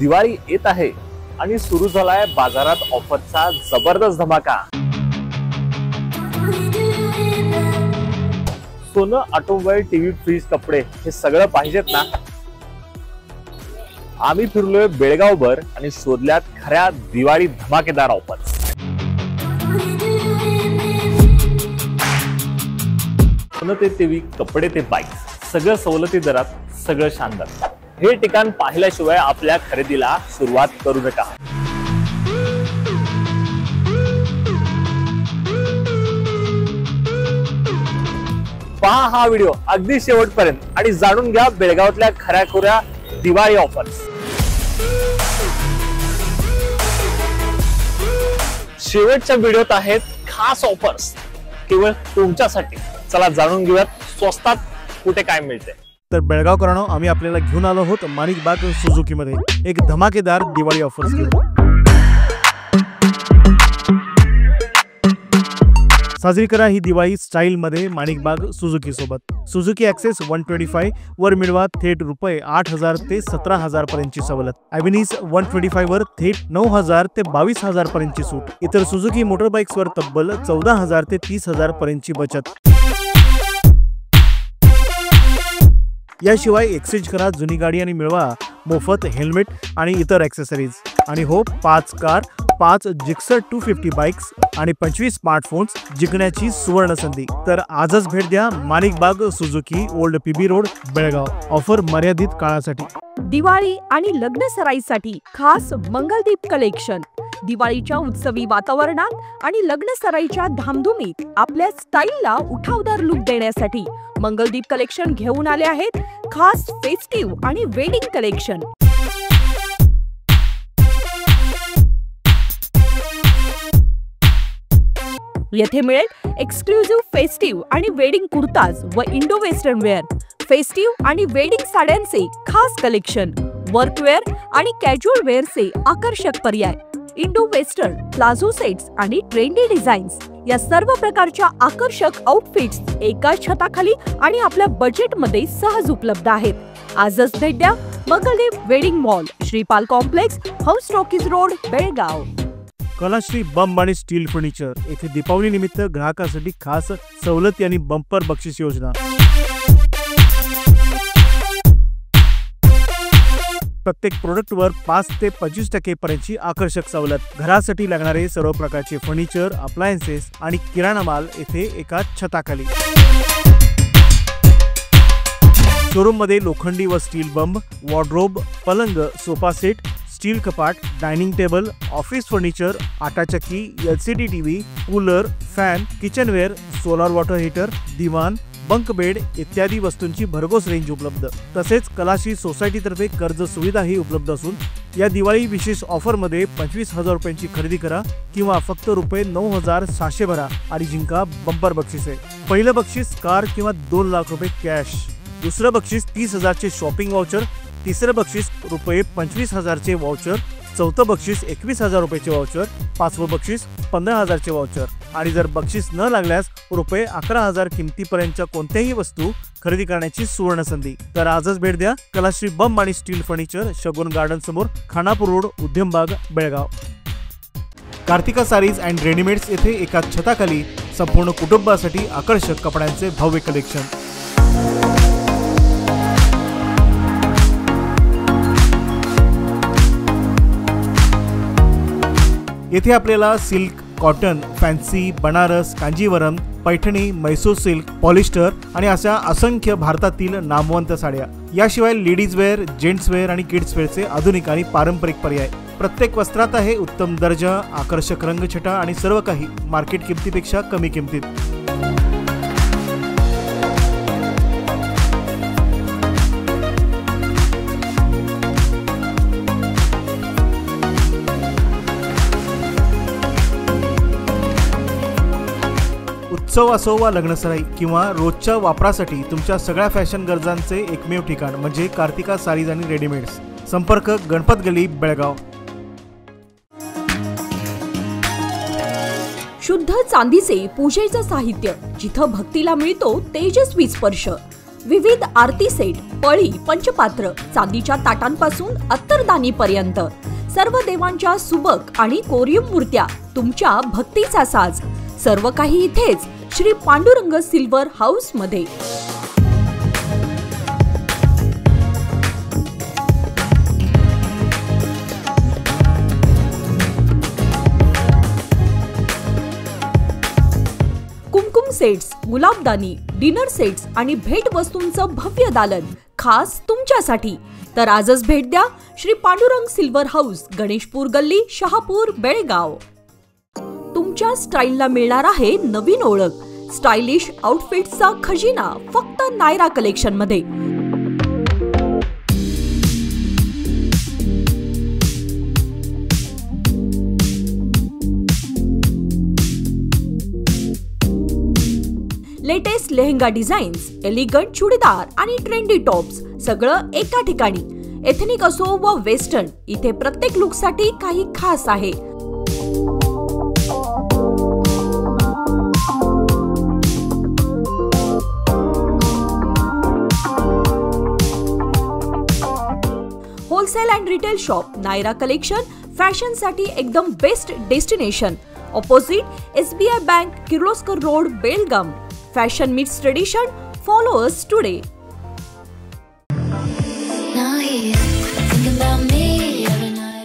दिवाळी येत आहे आणि सुरू झालाय बाजारात ऑफरचा जबरदस्त धमाका। सोनं, ऑटोमोबाईल, टीव्ही, फ्रीज, कपडे हे सगळं पाहिजेत ना? आम्ही फिरलोय बेळगावभर आणि शोधल्यात खऱ्या दिवाळी धमाकेदार ऑफर्स। सोनं ते टीव्ही, कपडे ते बाईक, सगळं सवलती दरात, सगळं शानदार। हे ठिकाण पाहिल्याशिवाय आपल्या खरेदीला सुरुवात करू नका। पहा हा व्हिडिओ अगदी शेवटपर्यंत आणि जाणून घ्या बेळगावातल्या खऱ्याखुऱ्या दिवाळी ऑफर्स। शेवटच्या व्हिडिओत आहेत खास ऑफर्स केवळ तुमच्यासाठी। चला जाणून घेऊयात स्वस्तात कुठे काय मिळते। तर बेळगावकरांनो, आम्ही आपल्याला घेऊन आलो आहोत माणिकबाग सुझुकी मध्ये एक धमाकेदार दिवाळी ऑफर्स घेऊन। साजरी करा ही दिवाळी स्टाईल मध्ये माणिकबाग सुझुकी सोबत। सुझुकी ॲक्सेस 125 वर मिळवा थेट रुपये 8,000 ते 17,000 पर्यंतची सवलत। ॲव्हेनिस 125 वर थेट 9,000 ते 22,000 पर्यंतची सूट। इतर सुझुकी मोटरबाइक्स वर तब्बल 14,000 ते 30,000 पर्यंतची बचत। याशिवाय एक्सचेंज करा जुनी गाडी आणि मिळवा मोफत हेल्मेट आणि इतर ॲक्सेसरीज। आणि हो, 5 कार, 5 जिक्सर 250 बाइक्स आणि 25 स्मार्टफोन्स जिंकण्याची सुवर्ण संधी। तर आजच भेट द्या Manikbag Suzuki, old PB road, Belgaum. Offer मर्यादित काळासाठी। दिवाळी आणि लग्न सराईसाठी खास मंगलदीप कलेक्शन। दिवाळीच्या उत्सवी वातावरणात आणि लग्न सराईच्या धामधुमीत आपल्या स्टाईलला उठावदार लुक देण्यासाठी मंगलदीप कलेक्शन घेऊन आले आहेत खास फेस्टिव्ह आणि वेडिंग कलेक्शन। येथे मिळेल एक्सक्लुझिव्ह फेस्टिव्ह आणि वेडिंग कुर्ताज व इंडो वेस्टर्न वेअर, फेस्टिव्ह आणि वेडिंग साड्यांचे खास कलेक्शन, वर्कवेअर आणि कॅज्युअल वेअरचे आकर्षक पर्याय, इंडो वेस्टर्न, प्लाझो सेट्स आणि ट्रेंडी डिझाईन्स या सर्व प्रकारच्या आकर्षक आउटफिट्स एकाच छताखाली आणि आपल्या बजेटमध्ये सहज उपलब्ध आहेत। आजच भेट द्या Mangaldeep wedding mall, Shripal complex, house talkies road, Belgaum. Kalashri बंब आणि स्टील फर्निचर येथे दीपावली निमित्त ग्राहकांसाठी खास सवलती आणि बंपर बक्षीस योजना। प्रत्येक प्रोडक्टवर 5 ते 25% पर्यंतची आकर्षक सवलत। घरासाठी लागणारे सर्व प्रकारचे फर्निचर, अप्लायन्सेस आणि किराणा माल येथे एकाच छताखाली। शोरूम मध्ये लोखंडी व स्टील बंब, वॉर्डरोब, पलंग, सोफा सेट, स्टील कपाट, डायनिंग टेबल, ऑफिस फर्निचर, आटा चक्की, LCD TV, cooler, fan, kitchenware, solar water heater, दिवाण, बंक बेड इत्यादी वस्तूंची भरघोस रेंज उपलब्ध। तसेच कलाश्री सोसायटी तर्फे कर्ज सुविधाही उपलब्ध असून या दिवाळी विशेष ऑफर मध्ये 25,000 रुपयांची खरेदी करा किंवा फक्त रुपये 9,700 भरा आणि जिंका बंपर बक्षिसे। पहिलं बक्षीस कार किंवा 2 लाख रुपये कॅश, दुसरं बक्षीस 30,000 चे शॉपिंग वाउचर, तिसरं बक्षीस रुपये 25,000 चे वाउचर, चौथं बक्षीस 21,000 रुपयाचे वाउचर, पाचवं बक्षीस 15,000 चे वाउचर आणि जर बक्षीस न लागल्यास रुपये 11,000 किमतीपर्यंतच्या कोणत्याही वस्तू खरेदी करण्याची सुवर्ण संधी। तर आजच भेट द्या कलाश्री बंब आणि स्टील फर्निचर, शगुन गार्डन समोर, Khanapur road, Udyambag, Belgaum. Kartika sarees and readymades येथे एकाच छताखाली संपूर्ण कुटुंबासाठी आकर्षक कपड्यांचे भव्य कलेक्शन। येथे आपल्याला silk, cotton, fancy, Banaras, Kanjeevaram, Paithani, Mysore silk, polyester आणि अशा असंख्य भारतातील नामवंत साड्या, याशिवाय लेडीज वेअर, जेंट्स वेअर आणि किड्स वेअरचे आधुनिक आणि पारंपरिक पर्याय। प्रत्येक वस्त्रात आहे उत्तम दर्जा, आकर्षक रंगछटा आणि सर्व काही मार्केट किमतीपेक्षा कमी किमतीत। उत्सव असो वा लग्नसराई किंवा रोजच्या वापरासाठी तुमच्या सगळ्या फॅशन गरजांचे एकमेव ठिकाण म्हणजे कार्तिका सारीज आणि रेडीमेड्स। संपर्क गणपत गली, बेळगाव। शुद्ध चांदीचे पूजेचं साहित्य, जिथं भक्तीला मिळतो तेजस्वी स्पर्श। विविध आरती सेट, पळी, पंचपात्र, चांदीच्या ताटांपासून अत्तरदानी पर्यंत सर्व देवांच्या सुबक आणि कोरीव मूर्त्या, तुमच्या भक्तीचा साज, सर्व काही इथेच श्री पांडुरंग सिल्वर हाऊस मध्ये। कुमकुम सेट्स, गुलाबदानी, डिनर सेट्स आणि भेट वस्तूंचं भव्य दालन खास तुमच्यासाठी। तर आजच भेट द्या श्री पांडुरंग सिल्वर हाऊस, गणेशपूर गल्ली, शहापूर, बेळगाव। तुमच्या स्टाईलला मिळणार आहे नवीन ओळख। स्टायलिश आउटफिट्सचा खजिना फक्त नायरा कलेक्शन मध्ये। Latest lehenga designs, elegant churidar आणि ट्रेंडी टॉप्स सगळं एका ठिकाणी। एथनिक असो व वेस्टर्न, इथे प्रत्येक लुकसाठी काही खास आहे। Wholesale and retail shop Nayra collection, fashion साठी एकदम best destination. Opposite SBI bank, Kirloskar road, Belgaum. Fashion meets tradition, follow us today.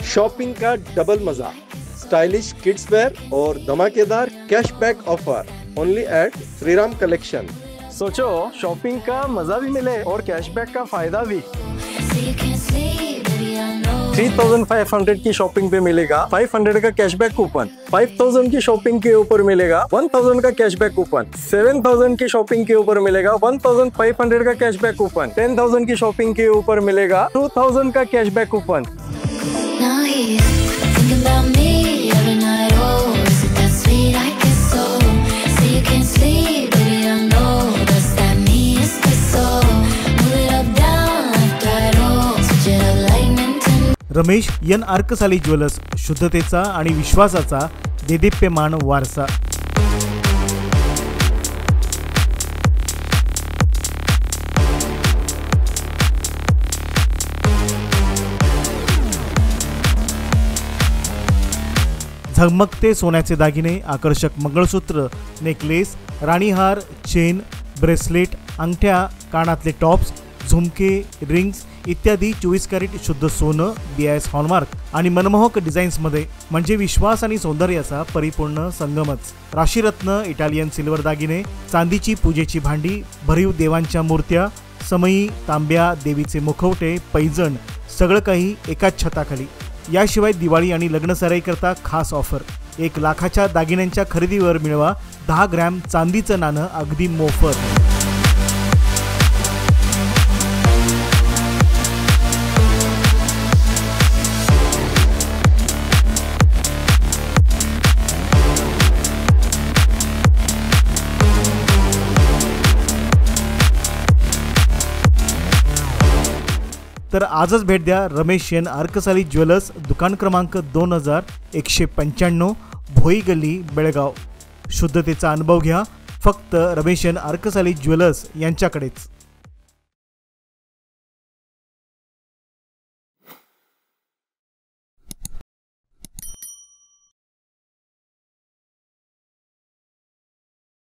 Shopping का डबल मजा, स्टाइलिश किड्स वेयर और धमाकेदार cashback offer only at Shriram collection. सोचो, शॉपिंग का मजा भी मिले और कैशबैक का फायदा भी। 3500 की शॉपिंग पे मिलेगा 500 का कैशबैक कूपन, 5000 की शॉपिंग के ऊपर मिलेगा 1000 का कैशबैक कूपन, 7000 की शॉपिंग के ऊपर मिलेगा 1500 का कैशबैक कूपन, 10000 की शॉपिंग के ऊपर मिलेगा 2000 का cashback coupon. Ramesh N Arkasali jewellers, शुद्धतेचा आणि विश्वासाचा देदीप्यमान वारसा। झगमगते सोन्याचे दागिने, आकर्षक मंगळसूत्र, नेकलेस, राणीहार, चेन, ब्रेसलेट, अंगठ्या, कानातले टॉप्स, झुमके, रिंग्स इत्यादी 24 कॅरेट शुद्ध सोनं, BIS हॉलमार्क आणि मनमोहक डिझाईन्स मध्ये, म्हणजे विश्वास आणि सौंदर्याचा परिपूर्ण संगमच। राशीरत्न, इटालियन सिल्वर दागिने, चांदीची पूजेची भांडी, भरीव देवांच्या मूर्त्या, समई, तांब्या, देवीचे मुखवटे, पैजण सगळं काही एकाच छताखाली। याशिवाय दिवाळी आणि लग्न सराई करता खास ऑफर। 1 लाखाच्या दागिन्यांच्या खरेदीवर मिळवा 10 ग्रॅम चांदीचं नाणं अगदी मोफत। तर आजच भेट द्या रमेश एन अर्कसाली ज्वेलर्स, दुकान क्रमांक 2195, भोई गल्ली, बेळगाव। शुद्धतेचा अनुभव घ्या फक्त रमेश एन अर्कसाली ज्वेलर्स यांच्याकडेच।